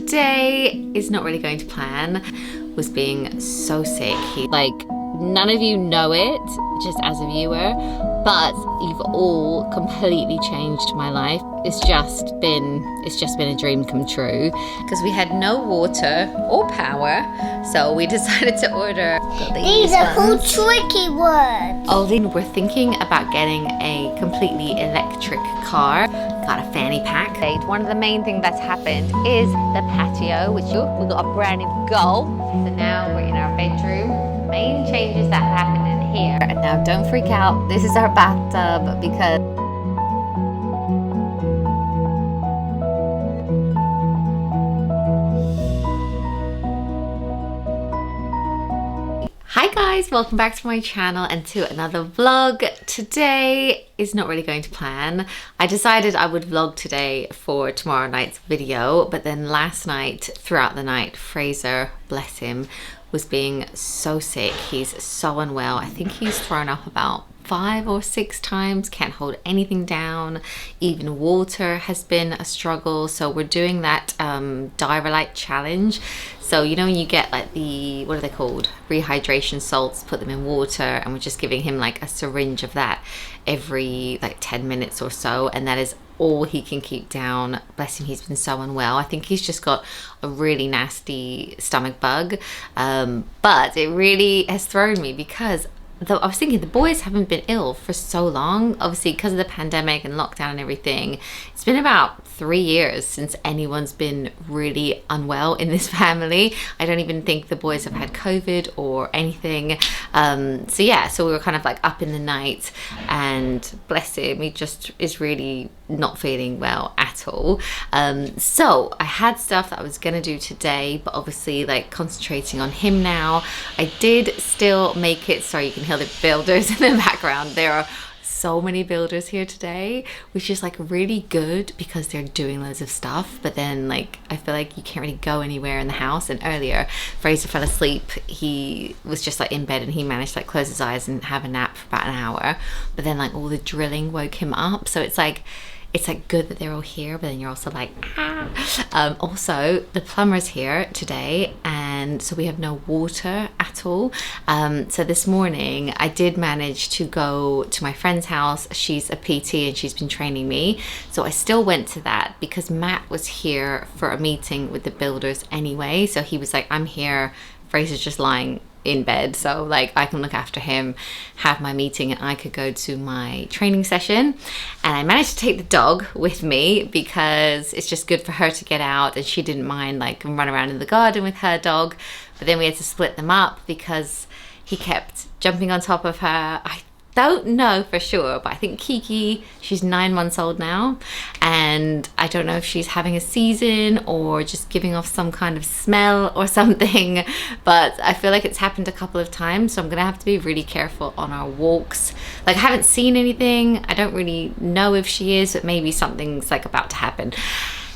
today is not really going to plan. Was being so sick. Like, none of you know it, just as a viewer, but you've all completely changed my life. It's just been a dream come true because we had no water or power, so we decided to order these are called tricky words. Oh, then we're thinking about getting a completely electric car. Got a fanny pack. One of the main things that's happened is the patio, which we got a brand new goal. So now we're in our bedroom. Main changes that happened in here. And now don't freak out. This is our bathtub because hi guys, welcome back to my channel and to another vlog. Today is not really going to plan. I decided I would vlog today for tomorrow night's video, but then last night, throughout the night, Fraser, bless him, was being so sick. He's so unwell. I think he's thrown up about 5 or 6 times, can't hold anything down. Even water has been a struggle. So we're doing that Diarrhea challenge. So you know when you get like the, what are they called? Rehydration salts, put them in water, and we're just giving him like a syringe of that every like 10 minutes or so, and that is all he can keep down. Bless him, he's been so unwell. I think he's just got a really nasty stomach bug, but it really has thrown me because I was thinking the boys haven't been ill for so long, obviously because of the pandemic and lockdown and everything. It's been about 3 years since anyone's been really unwell in this family. I don't even think the boys have had COVID or anything. So yeah, so we were kind of like up in the night, and bless him, he just is really not feeling well at all. So I had stuff that I was gonna do today, but obviously like concentrating on him now. I did still make it, sorry you can hear the builders in the background. There are so many builders here today, which is like really good because they're doing loads of stuff, but then like I feel like you can't really go anywhere in the house. And earlier Fraser fell asleep. He was just like in bed and he managed to like close his eyes and have a nap for about an hour, but then like all the drilling woke him up. So it's like good that they're all here, but then you're also like also the plumber's here today, and so we have no water at all. So this morning I did manage to go to my friend's house. She's a PT and she's been training me, so I still went to that because Matt was here for a meeting with the builders anyway. So he was like, I'm here, Fraser's just lying in bed, so like I can look after him, have my meeting, and I could go to my training session. And I managed to take the dog with me because it's just good for her to get out, and she didn't mind like run around in the garden with her dog. But then we had to split them up because he kept jumping on top of her. I don't know for sure, but I think Kiki, she's 9 months old now, and I don't know if she's having a season or just giving off some kind of smell or something, but I feel like it's happened a couple of times, so I'm gonna have to be really careful on our walks. Like I haven't seen anything, I don't really know if she is, but maybe something's like about to happen.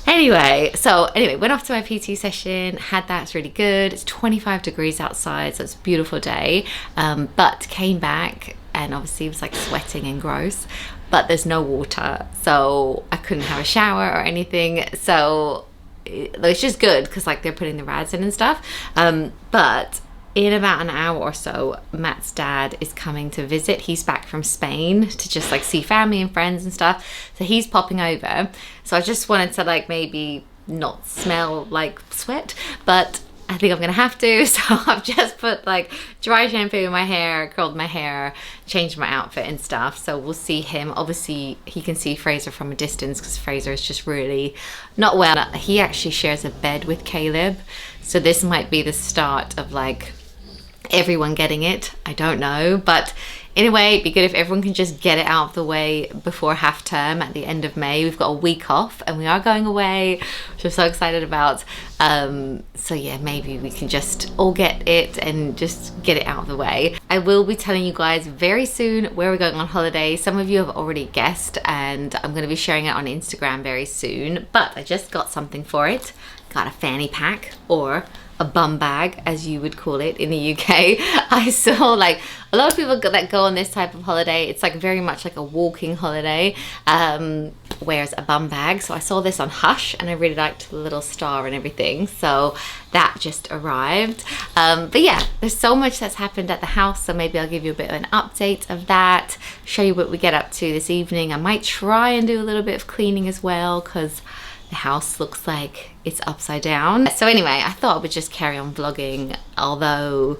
Anyway, went off to my PT session, had that, it's really good. It's 25 degrees outside, so it's a beautiful day, but came back and obviously it was like sweating and gross, but there's no water, so I couldn't have a shower or anything. So it's just good because like they're putting the rads in and stuff, but in about an hour or so Matt's dad is coming to visit. He's back from Spain to just like see family and friends and stuff, so he's popping over. So I just wanted to like maybe not smell like sweat, but I think I'm gonna have to, so I've just put like dry shampoo in my hair, curled my hair, changed my outfit and stuff. So we'll see him. Obviously he can see Fraser from a distance because Fraser is just really not well. He actually shares a bed with Caleb, so this might be the start of like everyone getting it. I don't know, but anyway, it'd be good if everyone can just get it out of the way before half term at the end of May. We've got a week off and we are going away, which I'm so excited about. So yeah, maybe we can just all get it and just get it out of the way. I will be telling you guys very soon where we're going on holiday. Some of you have already guessed, and I'm going to be sharing it on Instagram very soon, but I just got something for it. Got a fanny pack, or a bum bag as you would call it in the UK. I saw like a lot of people that go on this type of holiday. It's like very much like a walking holiday. wears a bum bag. So I saw this on Hush and I really liked the little star and everything. So that just arrived. But yeah, there's so much that's happened at the house. So maybe I'll give you a bit of an update of that, show you what we get up to this evening. I might try and do a little bit of cleaning as well because the house looks like it's upside down. So anyway, I thought I would just carry on vlogging, although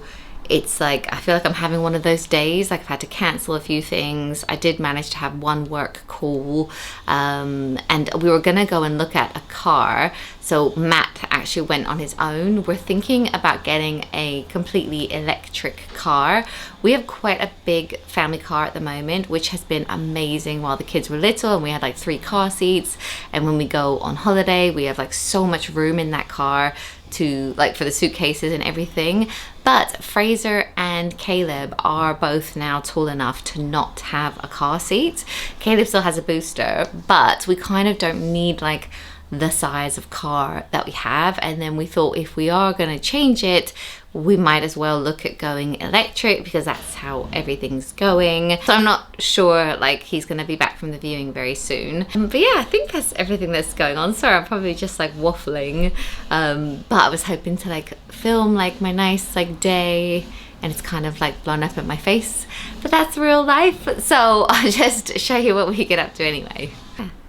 it's like, I feel like I'm having one of those days, like I've had to cancel a few things. I did manage to have one work call, and we were gonna go and look at a car. So Matt actually went on his own. We're thinking about getting a completely electric car. We have quite a big family car at the moment, which has been amazing while the kids were little, and we had like 3 car seats. And when we go on holiday, we have like so much room in that car to like for the suitcases and everything. But Fraser and Caleb are both now tall enough to not have a car seat. Caleb still has a booster, but we kind of don't need like the size of car that we have. And then we thought if we are going to change it, we might as well look at going electric because that's how everything's going. So I'm not sure, like he's going to be back from the viewing very soon. But yeah, I think that's everything that's going on. Sorry, I'm probably just like waffling. But I was hoping to like film like my nice like day, and it's kind of like blown up in my face. But that's real life. So I'll just show you what we get up to anyway.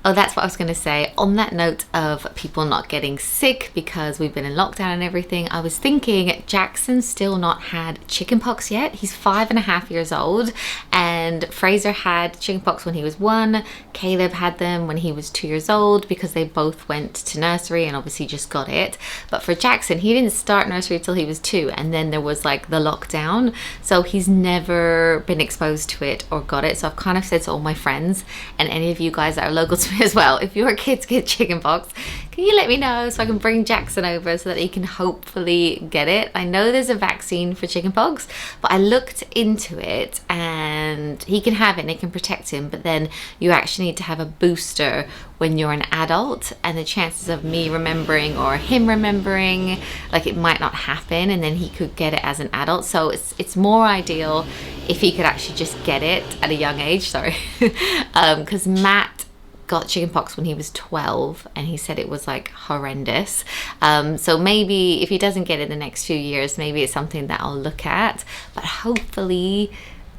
Oh, that's what I was going to say. On that note of people not getting sick because we've been in lockdown and everything, I was thinking Jackson's still not had chickenpox yet. He's 5.5 years old, and Fraser had chickenpox when he was 1. Caleb had them when he was 2 years old because they both went to nursery and obviously just got it. But for Jackson, he didn't start nursery till he was 2, and then there was like the lockdown. So he's never been exposed to it or got it. So I've kind of said to all my friends and any of you guys that are local to me as well, if your kids get chickenpox, can you let me know so I can bring Jackson over so that he can hopefully get it? I know there's a vaccine for chickenpox, but I looked into it and he can have it and it can protect him, but then you actually need to have a booster when you're an adult, and the chances of me remembering or him remembering, like it might not happen, and then he could get it as an adult. So it's more ideal if he could actually just get it at a young age, sorry. Because Matt got chickenpox when he was 12 and he said it was like horrendous. So maybe if he doesn't get it in the next few years, maybe it's something that I'll look at. But hopefully,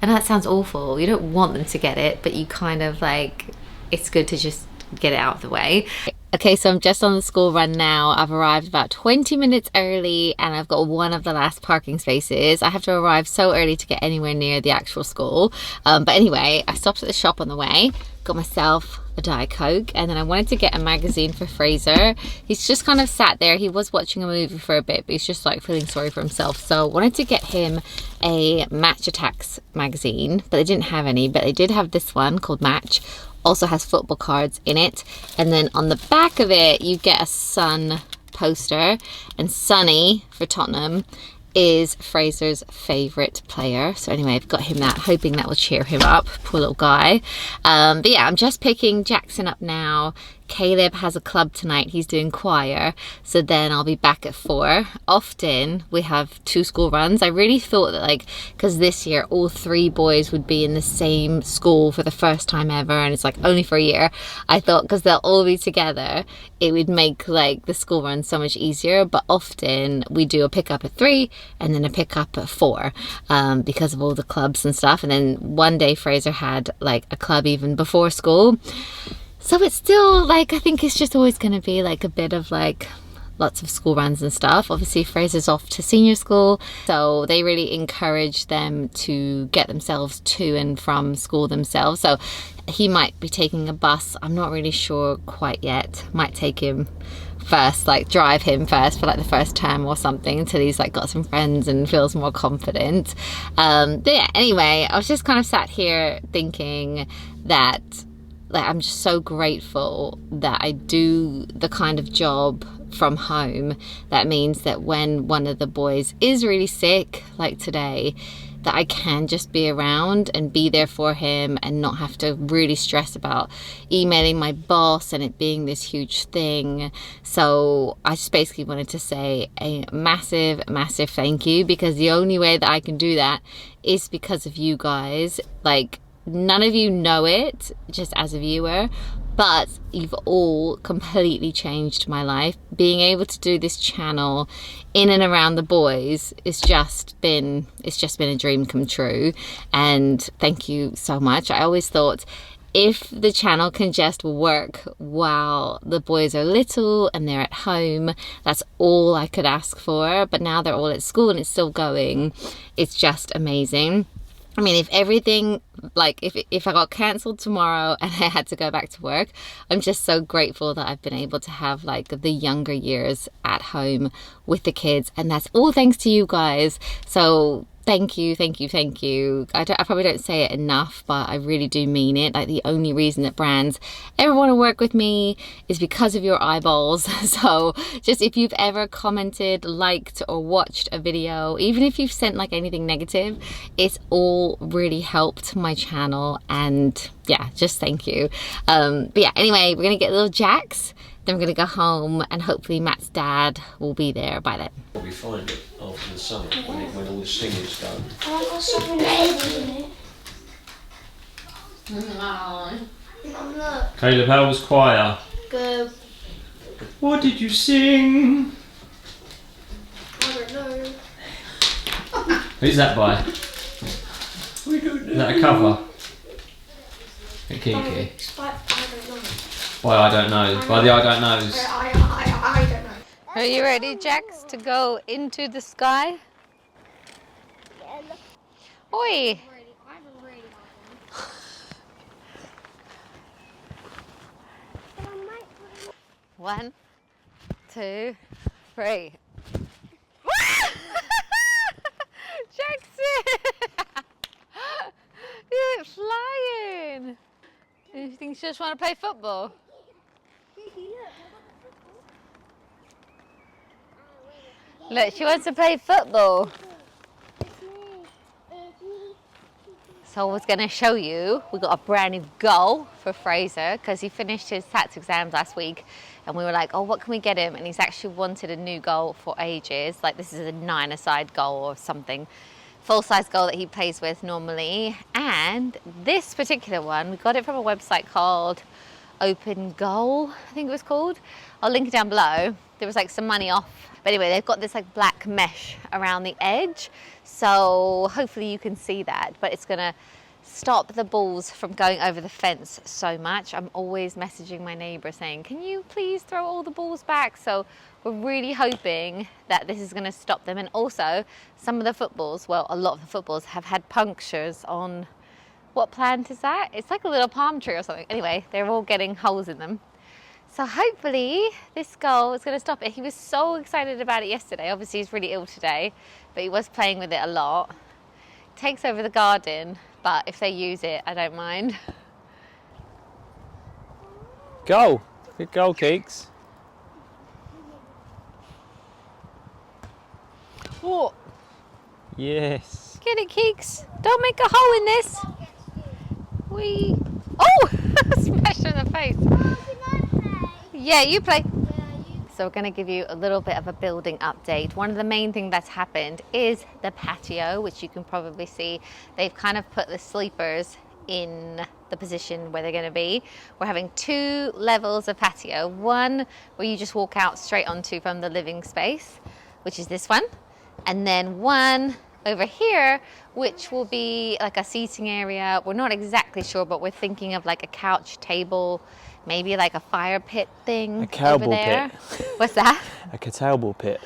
and that sounds awful, you don't want them to get it, but you kind of like, it's good to just get it out of the way. Okay, so I'm just on the school run now. I've arrived about 20 minutes early and I've got one of the last parking spaces. I have to arrive so early to get anywhere near the actual school. But anyway, I stopped at the shop on the way, got myself a Diet Coke, and then I wanted to get a magazine for Fraser. He's just kind of sat there. He was watching a movie for a bit, but he's just like feeling sorry for himself. So I wanted to get him a Match Attacks magazine, but they didn't have any, but they did have this one called Match. Also has football cards in it, and then on the back of it you get a Sun poster, and Sonny for Tottenham is Fraser's favourite player. So anyway, I've got him that, hoping that will cheer him up, poor little guy. But yeah, I'm just picking Jackson up now. Caleb has a club tonight, he's doing choir, so then I'll be back at 4. Often we have 2 school runs. I really thought that, like, because this year all 3 boys would be in the same school for the first time ever, and it's like only for a year, I thought because they'll all be together it would make like the school run so much easier. But often we do a pickup at 3 and then a pickup at 4, because of all the clubs and stuff. And then one day Fraser had like a club even before school. So it's still like, I think it's just always going to be like a bit of like lots of school runs and stuff. Obviously Fraser's off to senior school, so they really encourage them to get themselves to and from school themselves. So he might be taking a bus, I'm not really sure quite yet. Might take him first, like drive him first for like the first term or something until he's like got some friends and feels more confident. But yeah, anyway, I was just kind of sat here thinking that like I'm just so grateful that I do the kind of job from home that means that when one of the boys is really sick, like today, that I can just be around and be there for him and not have to really stress about emailing my boss and it being this huge thing. So I just basically wanted to say a massive thank you, because the only way that I can do that is because of you guys. Like, none of you know it just as a viewer, but you've all completely changed my life. Being able to do this channel in and around the boys it's just been a dream come true, and thank you so much. I always thought if the channel can just work while the boys are little and they're at home, that's all I could ask for. But now they're all at school and it's still going. It's just amazing. I mean, if everything, like if I got cancelled tomorrow and I had to go back to work, I'm just so grateful that I've been able to have like the younger years at home with the kids, and that's all thanks to you guys. So thank you, thank you, thank you. I probably don't say it enough, but I really do mean it. Like, the only reason that brands ever want to work with me is because of your eyeballs. So just if you've ever commented, liked, or watched a video, even if you've sent like anything negative, it's all really helped my channel. And yeah, just thank you. But yeah, anyway, we're gonna get little Jax, then we're gonna go home, and hopefully Matt's dad will be there by then. We find it after the summer when all the singing's done. Oh, I've got something baby in it. Look. Caleb, how was choir? Good. What did you sing? I don't know. Who's that by? We don't know. Is that a cover? A Kiki? I don't know. By I don't know. By the I don't knows. I don't know. Are you ready, Jax, to go into the sky? Oi! One, two, three. Jackson! You're flying! You think you just want to play football? Look, she wants to play football. So I was going to show you, we got a brand new goal for Fraser because he finished his CHATS exams last week, and we were like, oh, what can we get him? And he's actually wanted a new goal for ages. Like, this is a 9-a-side goal or something, full-size goal that he plays with normally. And this particular one, we got it from a website called Open Goal, I think it was called. I'll link it down below. There was like some money off. But anyway, they've got this like black mesh around the edge. So hopefully you can see that, but it's gonna stop the balls from going over the fence so much. I'm always messaging my neighbor saying, can you please throw all the balls back? So we're really hoping that this is gonna stop them. And also some of the footballs, well, a lot of the footballs have had punctures on, what plant is that? It's like a little palm tree or something. Anyway, they're all getting holes in them. So hopefully this goal is going to stop it. He was so excited about it yesterday. Obviously he's really ill today, but he was playing with it a lot. It takes over the garden, but if they use it, I don't mind. Goal. Good goal, Keeks. Oh, Yes. get it, Keeks. Don't make a hole in this. We. Oh, smashed in the face. Yeah, you play. So we're going to give you a little bit of a building update. One of the main things that's happened is the patio, which you can probably see. They've kind of put the sleepers in the position where they're going to be. We're having 2 levels of patio. One where you just walk out straight onto from the living space, which is this one. And then one over here, which will be like a seating area. We're not exactly sure, but we're thinking of like a couch table, maybe like a fire pit thing. A cowbell over there. pit. What's that? A cowbell pit.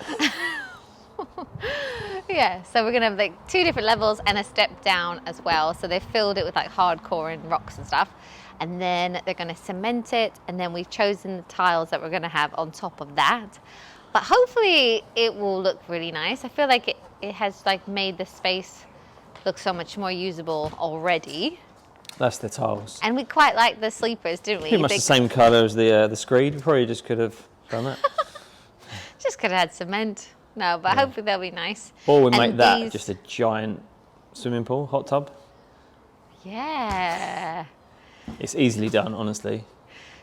Yeah, so we're gonna have like 2 different levels and a step down as well. So they've filled it with like hardcore and rocks and stuff. And then they're gonna cement it. And then we've chosen the tiles that we're gonna have on top of that. But hopefully it will look really nice. I feel like it has like made the space look so much more usable already. That's the tiles. And we quite like the sleepers, didn't we? Pretty much the same colour as the screed. We probably just could have done that. Just could have had cement. No, but hopefully they'll be nice. Or we And make that these- just a giant swimming pool, hot tub. Yeah. It's easily done, honestly.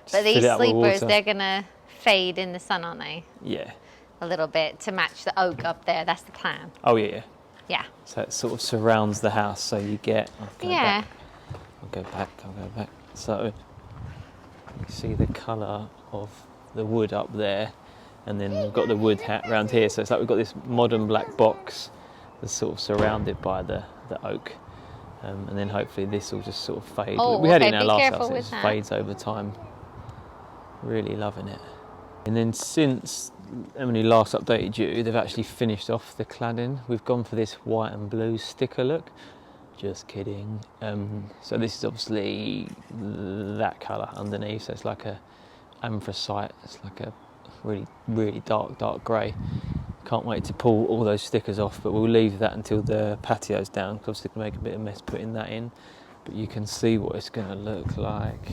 Just But these fill it up with sleepers, water. they're gonna fade in the sun, aren't they? Yeah. A little bit to match the oak up there. That's the plan. Oh, yeah, yeah. Yeah. So it sort of surrounds the house, so you get... I'll go Yeah. back. I'll go back. So You see the colour of the wood up there, and then we've got the wood hat round here. So it's like we've got this modern black box that's sort of surrounded by the oak. And then hopefully this will just sort of fade. Oh, we had it okay, in our be last careful house, it with just that. fades over time. Really loving it. And then since Emily last updated you, they've actually finished off the cladding. We've gone for this white and blue sticker look. Just kidding. So this is obviously that colour underneath, so it's like a anthracite. It's like a really, really dark grey. Can't wait to pull all those stickers off, but we'll leave that until the patio's down, because obviously we can make a bit of a mess putting that in. But you can see what it's going to look like.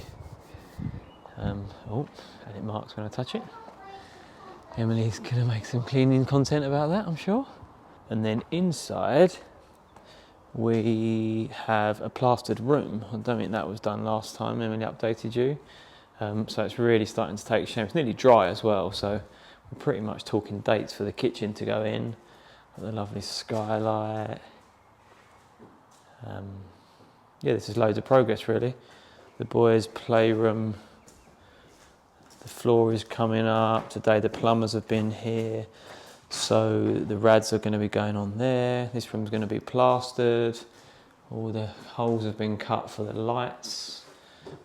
Oh, and it marks when I touch it. Emily's going to make some cleaning content about that, I'm sure. And then inside, we have a plastered room. I don't think that was done last time Emily updated you. So it's really starting to take shape. It's nearly dry as well, so we're pretty much talking dates for the kitchen to go in. Got the lovely skylight. Yeah, this is loads of progress really. The boys' playroom. The floor is coming up. Today the plumbers have been here. So the rads are going to be going on there. This room's going to be plastered. All the holes have been cut for the lights.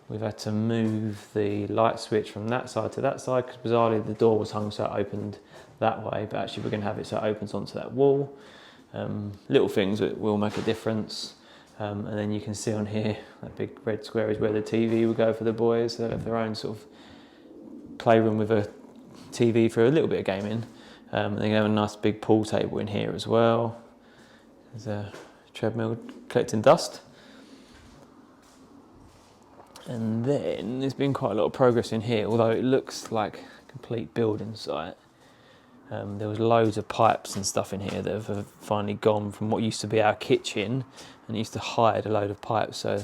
We've had to move the light switch from that side to that side because bizarrely the door was hung so it opened that way, but actually we're going to have it so it opens onto that wall. Little things that will make a difference. And then you can see on here, that big red square is where the TV will go for the boys. They'll have their own sort of playroom with a TV for a little bit of gaming. And they have a nice big pool table in here as well. There's a treadmill collecting dust. And then there's been quite a lot of progress in here, although it looks like a complete building site. There was loads of pipes and stuff in here that have finally gone from what used to be our kitchen, and it used to hide a load of pipes. So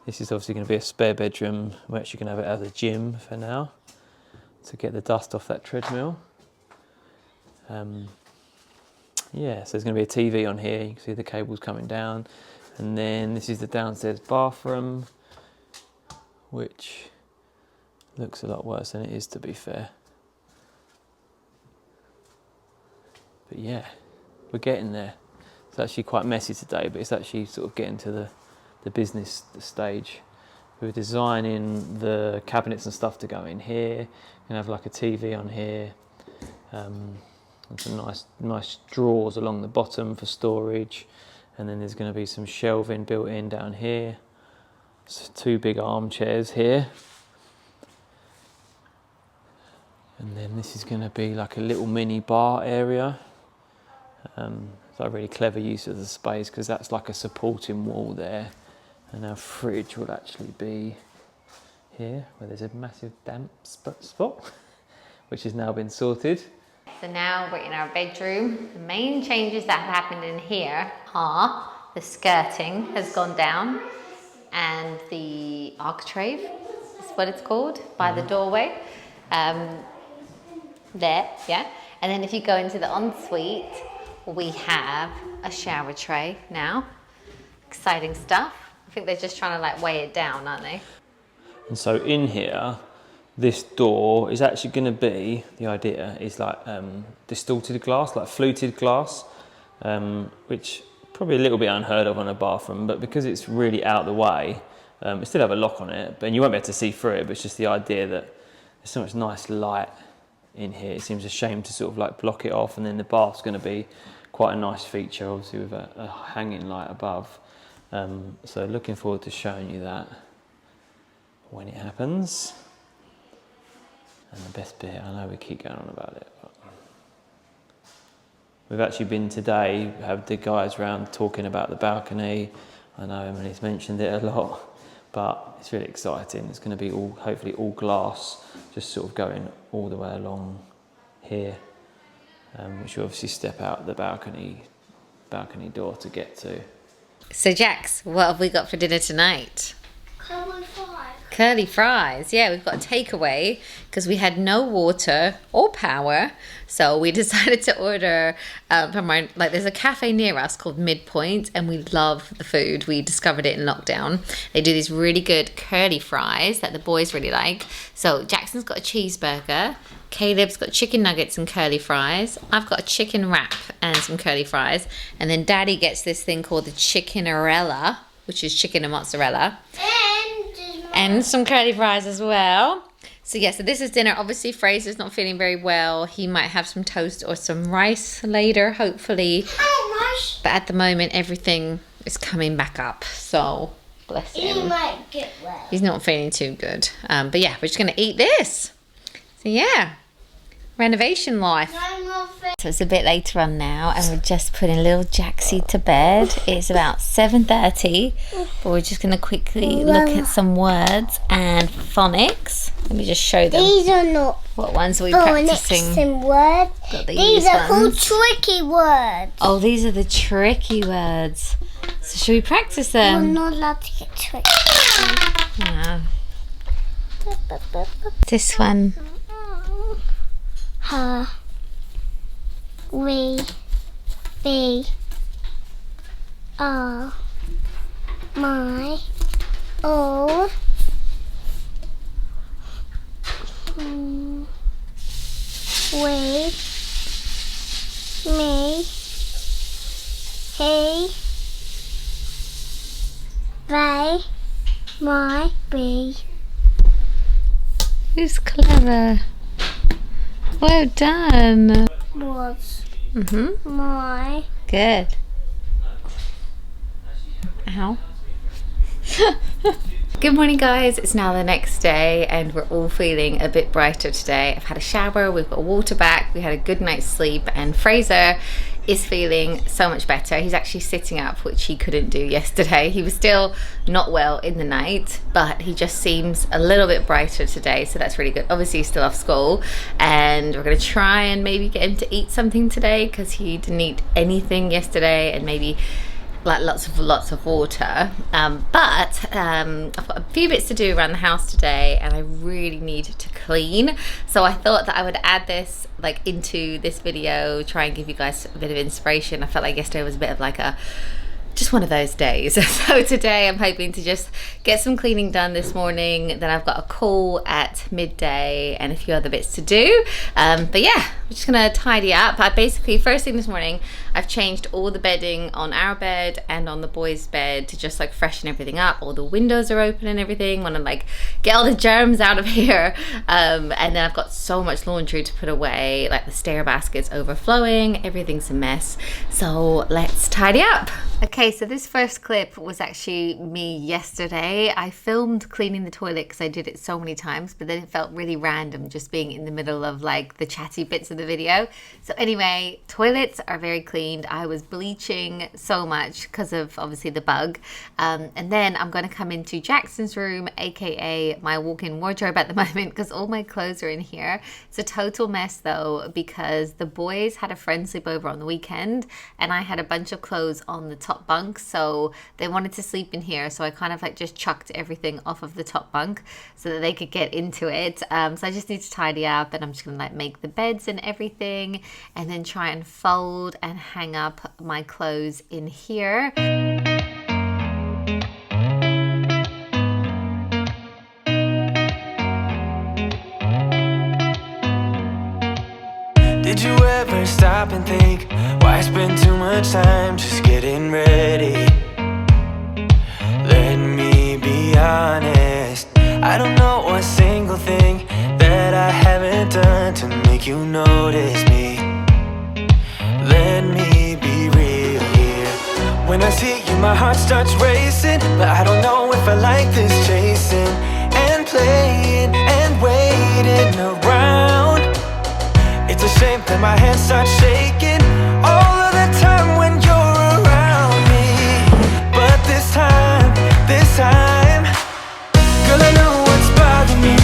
this is obviously going to be a spare bedroom. We're actually going to have it as a gym for now to get the dust off that treadmill. Yeah, so there's going to be a TV on here. You can see the cables coming down. And then this is the downstairs bathroom, which looks a lot worse than it is, to be fair. But yeah, we're getting there. It's actually quite messy today, but it's actually sort of getting to the business stage. We're designing the cabinets and stuff to go in here. We're gonna have like a TV on here. And some nice drawers along the bottom for storage. And then there's gonna be some shelving built in down here. So 2 big armchairs here. And then this is gonna be like a little mini bar area. It's a really clever use of the space because that's like a supporting wall there. And our fridge will actually be here where there's a massive damp spot, which has now been sorted. So now we're in our bedroom. The main changes that have happened in here are the skirting has gone down and the architrave is what it's called, by the doorway. There, yeah. And then if you go into the ensuite, we have a shower tray now. Exciting stuff. I think they're just trying to like weigh it down, aren't they? And so in here, this door is actually going to be, the idea is like distorted glass, like fluted glass, which probably a little bit unheard of on a bathroom, but because it's really out of the way, it still have a lock on it, but you won't be able to see through it, but it's just the idea that there's so much nice light in here. It seems a shame to sort of like block it off, and then the bath's going to be quite a nice feature, obviously with a hanging light above. So looking forward to showing you that when it happens. And the best bit, I know we keep going on about it, but we've actually been today, have the guys round talking about the balcony. I know Emily's mentioned it a lot, but it's really exciting. It's going to be all, hopefully all glass, just sort of going all the way along here, which you obviously step out the balcony door to get to. So Jax, what have we got for dinner tonight? Cowboy 5. curly fries. Yeah, we've got a takeaway because we had no water or power. So we decided to order from our, like, there's a cafe near us called Midpoint, and we love the food. We discovered it in lockdown. They do these really good curly fries that the boys really like. So Jackson's got a cheeseburger. Caleb's got chicken nuggets and curly fries. I've got a chicken wrap and some curly fries. And then Daddy gets this thing called the chickenerella, which is chicken and mozzarella. And some curly fries as well. So yeah, so this is dinner. Obviously Fraser's not feeling very well. He might have some toast or some rice later, hopefully. But at the moment, everything is coming back up. So bless him. He might get well. He's not feeling too good. But yeah, we're just going to eat this. So yeah, renovation life. So it's a bit later on now, and we're just putting little Jaxie to bed. It's about 7:30, but we're just going to quickly look at some words and phonics. Let me just show them. These are not What ones are we phonics practicing? and words. Got These are called ones. tricky words. Oh, these are the tricky words. So should we practice You're them? not allowed to get tricky. Yeah. This one. Her. We. They. Are. My. Oh. We. Me. He. They. My. Be. Who's clever? Well done. Was. Mm-hmm. My. Good. Ow. Good morning, guys. It's now the next day and we're all feeling a bit brighter today. I've had a shower, we've got water back, we had a good night's sleep, and Fraser is feeling so much better. He's actually sitting up, which he couldn't do yesterday. He was still not well in the night, but he just seems a little bit brighter today, so that's really good. Obviously he's still off school, and we're gonna try and maybe get him to eat something today because he didn't eat anything yesterday, and maybe like lots of water, but I've got a few bits to do around the house today, and I really need to clean, so I thought that I would add this like into this video, try and give you guys a bit of inspiration. I felt like yesterday was a bit of like a just one of those days. So today I'm hoping to just get some cleaning done this morning. Then I've got a call at midday and a few other bits to do. But yeah, I'm just gonna tidy up. I basically, first thing this morning, I've changed all the bedding on our bed and on the boys' bed to just like freshen everything up. All the windows are open and everything. Want to like get all the germs out of here. And then I've got so much laundry to put away. Like the stair basket's overflowing. Everything's a mess. So let's tidy up. Okay, so this first clip was actually me yesterday. I filmed cleaning the toilet because I did it so many times, but then it felt really random just being in the middle of like the chatty bits of the video. So anyway, toilets are very cleaned. I was bleaching so much because of obviously the bug. And then I'm going to come into Jackson's room, aka my walk-in wardrobe at the moment, because all my clothes are in here. It's a total mess though, because the boys had a friend sleep over on the weekend and I had a bunch of clothes on the top bunk, so they wanted to sleep in here, so I kind of like just chucked everything off of the top bunk so that they could get into it. So I just need to tidy up, and I'm just gonna like make the beds and everything, and then try and fold and hang up my clothes in here. Did you ever stop and think, why spend too much time just getting ready? Let me be honest, I don't know a single thing that I haven't done to make you notice me. Let me be real here. When I see you, my heart starts racing, but I don't know if I like this chasing and playing and waiting around. It's a shame that my hands start shaking all of the time when you're around me. But this time, girl, I know what's bothering me.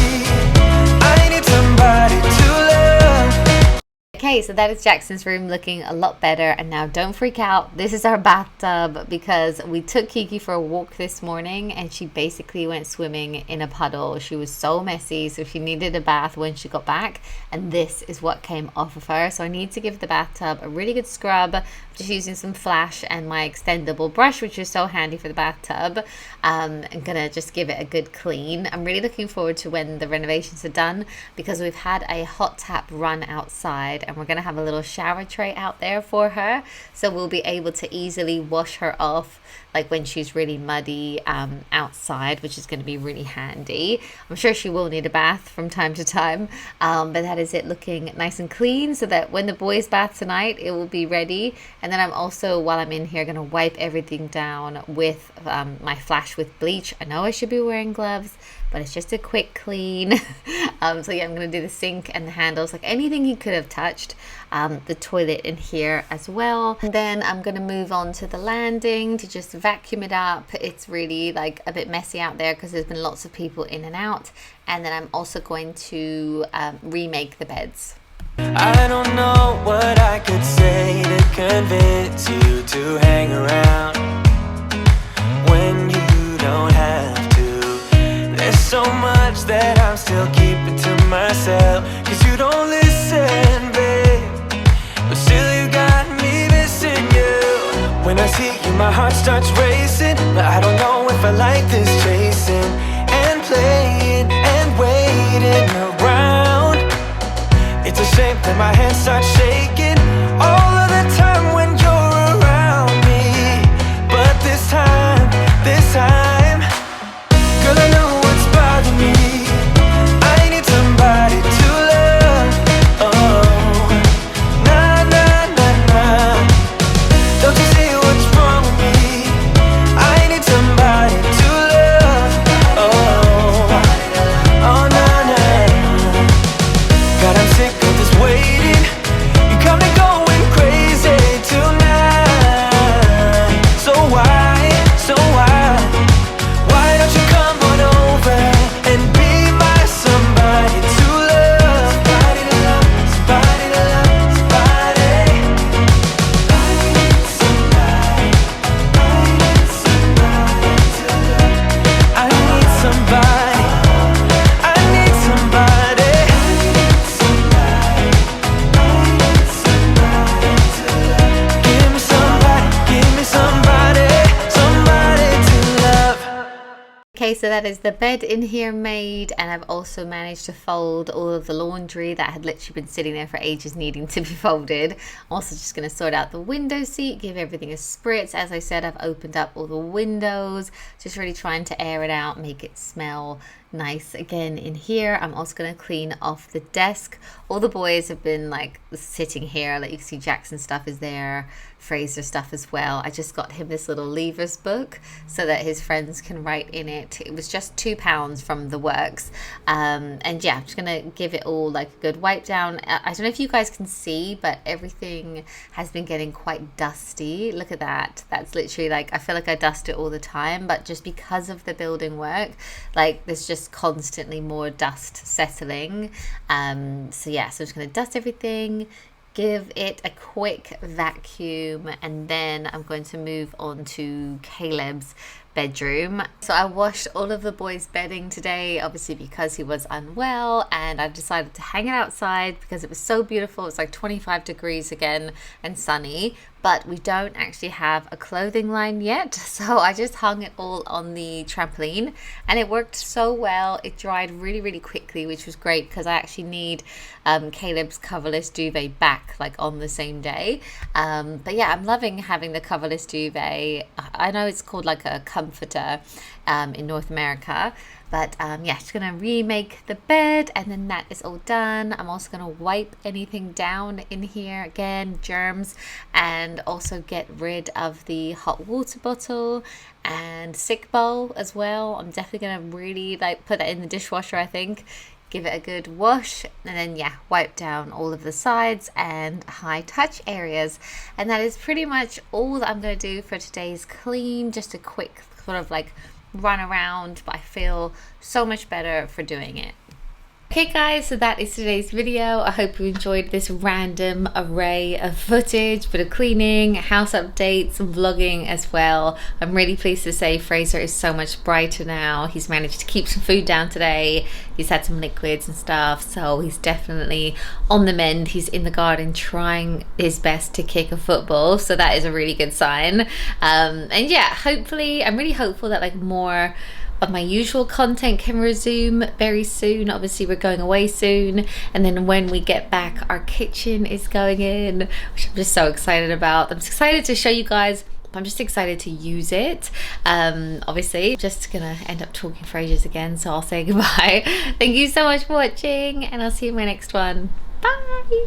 I need somebody to love. Okay, Okay, so that is Jackson's room looking a lot better. And now don't freak out. This is our bathtub because we took Kiki for a walk this morning and she basically went swimming in a puddle. She was so messy, so she needed a bath when she got back. And this is what came off of her. So I need to give the bathtub a really good scrub. I'm just using some Flash and my extendable brush, which is so handy for the bathtub. I'm gonna just give it a good clean. I'm really looking forward to when the renovations are done because we've had a hot tap run outside and we're gonna have a little shower tray out there for her, so we'll be able to easily wash her off like when she's really muddy outside, which is going to be really handy. I'm sure she will need a bath from time to time, but that is it looking nice and clean so that when the boys bath tonight it will be ready. And then I'm also, while I'm in here, going to wipe everything down with my Flash with bleach. I know I should be wearing gloves, but it's just a quick clean. So yeah, I'm going to do the sink and the handles, like anything he could have touched. The toilet in here as well. And then I'm going to move on to the landing to just vacuum it up. It's really like a bit messy out there because there's been lots of people in and out. And then I'm also going to remake the beds. I don't know what I could say to convince you to hang around when you don't have to. There's so much that I'm still keeping to myself, 'cause you don't listen, babe. But still you got me missing you. When I see you my heart starts racing, but I don't know if I like this chasing and playing and waiting around. It's a shame that my hands start shaking all of the time when you're around me. But this time, girl, I know what's bothering me. I need somebody to love. Oh, nah, nah, nah, nah. Don't you see what's wrong with me? I need somebody to love. Oh, oh, nah, nah. God, I'm sick of this waiting. You got me going crazy tonight. So why don't you come on over and be my somebody to love? Somebody to love, somebody to love, somebody. I need somebody, I need somebody to love. I need somebody, I need somebody. Give me somebody, somebody to love. Okay, so that is the bed in here made, and I've also managed to fold all of the laundry that had literally been sitting there for ages needing to be folded. I'm also just going to sort out the window seat, give everything a spritz. As I said, I've opened up all the windows, just really trying to air it out, make it smell nice again in here. I'm also going to clean off the desk. All the boys have been like sitting here, like you can see Jackson stuff is there, Fraser stuff as well. I just got him this little levers book so that his friends can write in it. It was just £2 from the works, and yeah, I'm just gonna give it all like a good wipe down. I don't know if you guys can see, but everything has been getting quite dusty. Look at that. That's literally like, I feel like I dust it all the time, but just because of the building work, like there's just constantly more dust settling. So yeah, so I'm just gonna dust everything, give it a quick vacuum, and then I'm going to move on to Caleb's bedroom. So I washed all of the boys' bedding today, obviously because he was unwell, and I decided to hang it outside because it was so beautiful. It's like 25 degrees again and sunny, but we don't actually have a clothing line yet, so I just hung it all on the trampoline and it worked so well. It dried really, really quickly, which was great because I actually need Caleb's coverless duvet back like on the same day. But yeah, I'm loving having the coverless duvet. I know it's called like a comforter in North America, but yeah, just gonna remake the bed and then that is all done. I'm also gonna wipe anything down in here, again, germs, and also get rid of the hot water bottle and sick bowl as well. I'm definitely gonna really like put that in the dishwasher, I think. Give it a good wash, and then yeah, wipe down all of the sides and high touch areas. And that is pretty much all that I'm going to do for today's clean. Just a quick sort of like run around, but I feel so much better for doing it. Okay guys, so that is today's video. I hope you enjoyed this random array of footage, bit of cleaning, house updates, some vlogging as well. I'm really pleased to say Fraser is so much brighter now. He's managed to keep some food down today. He's had some liquids and stuff, so he's definitely on the mend. He's in the garden trying his best to kick a football, so that is a really good sign. And yeah, hopefully, I'm really hopeful that like more of my usual content can resume very soon. Obviously we're going away soon, and then when we get back our kitchen is going in, which I'm just so excited about. I'm excited to show you guys. I'm just excited to use it. Obviously just gonna end up talking for ages again, so I'll say goodbye. Thank you so much for watching, and I'll see you in my next one. Bye.